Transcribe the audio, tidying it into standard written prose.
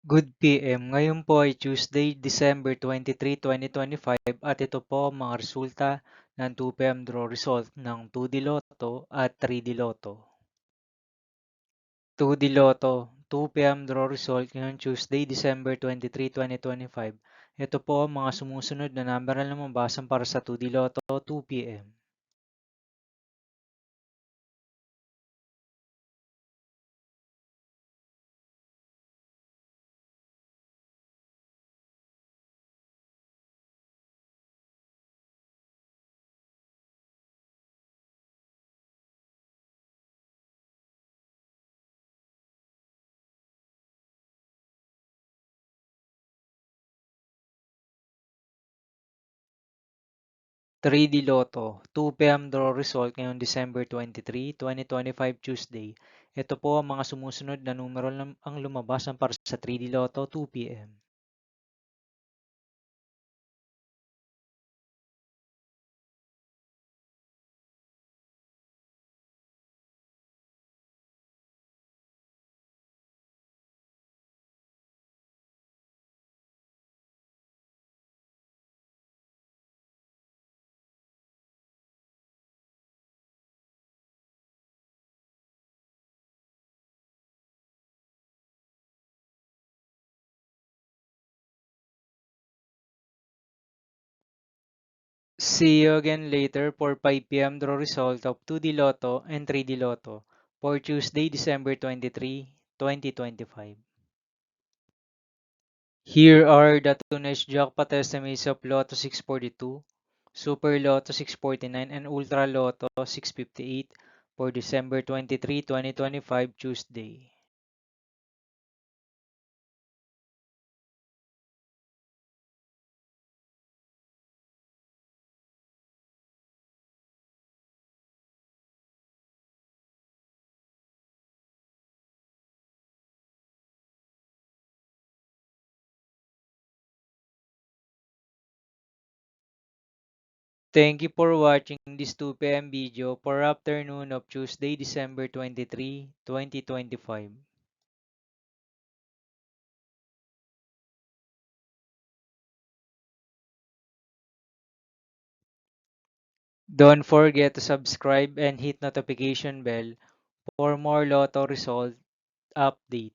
Good PM. Ngayon po ay Tuesday, December 23, 2025 at ito po ang mga resulta ng 2 PM draw result ng 2D Lotto at 3D Lotto. 2D Lotto, 2 PM draw result ngayong Tuesday, December 23, 2025. Ito po ang mga sumusunod na number na lumabasan para sa 2D Lotto 2 PM. 3D Lotto, 2 PM draw result ngayong December 23, 2025 Tuesday. Ito po ang mga sumusunod na numero ang lumabasan para sa 3D Lotto 2 PM. See you again later for 5 PM draw result of 2D Lotto and 3D Lotto for Tuesday, December 23, 2025. Here are the today's jackpot estimates of Lotto 642, Super Lotto 649, and Ultra Lotto 658 for December 23, 2025 Tuesday. Thank you for watching this 2 PM video for afternoon of Tuesday, December 23, 2025. Don't forget to subscribe and hit notification bell for more Lotto result update.